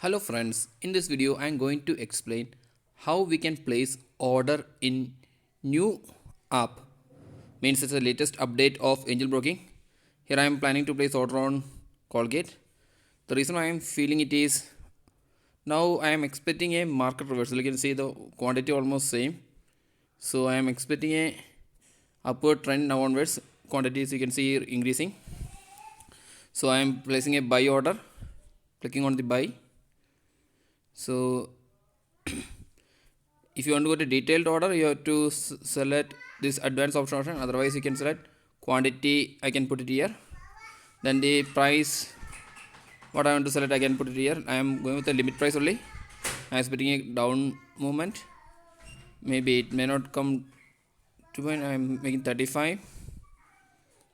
Hello friends, in this video I am going to explain how we can place order in new app, means it's the latest update of angel broking. Here I am planning to place order on Colgate. The reason why I am feeling it is now I am expecting a market reversal. You can see the quantity almost same. So I am expecting a upward trend now onwards. Quantities you can see here increasing. So I am placing a buy order, clicking on the buy. So if you want to go to detailed order, you have to select this advanced option, otherwise you can select quantity. I can put it here. Then the price, what I want to select, I can put it here. I am going with the limit price only. I am expecting a down movement. Maybe it may not come to when I am making 35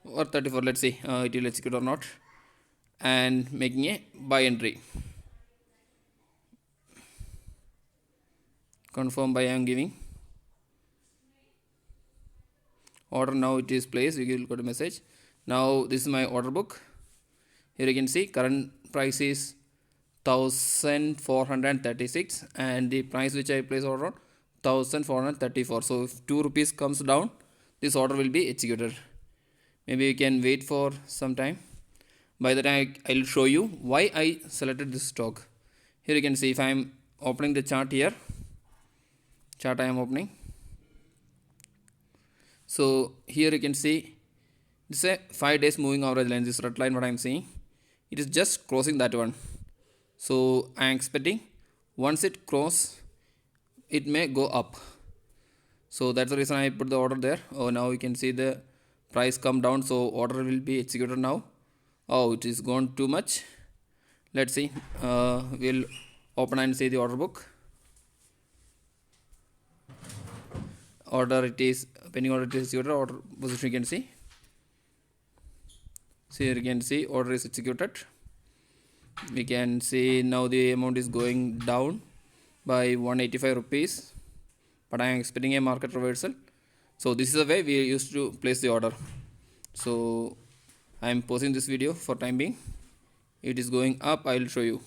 or 34. Let's see it will execute or not, and making a buy entry. Confirm by I am giving order. Now it is placed. You will go to message. Now this is my order book. Here you can see current price is 1436 and the price which I place order on 1434. So if 2 rupees comes down, this order will be executed. Maybe you can wait for some time. By the time I will show you why I selected this stock. Here you can see if I am opening the chart here. Chart I am opening. So here you can see this is a 5 days moving average line. This red line what I am seeing, it is just crossing that one. So I am expecting once it cross, it may go up. So that's the reason I put the order there. Oh, now you can see the price come down. So order will be executed now. Oh, it is gone too much. Let's see. We'll open and see the order book. Order it is pending order, it is executed. Order position you can see. So here you can see order is executed. We can see now the amount is going down by 185 rupees, but I am expecting a market reversal. So this is the way we used to place the order. So I am pausing this video for time being. It is going up. I will show you.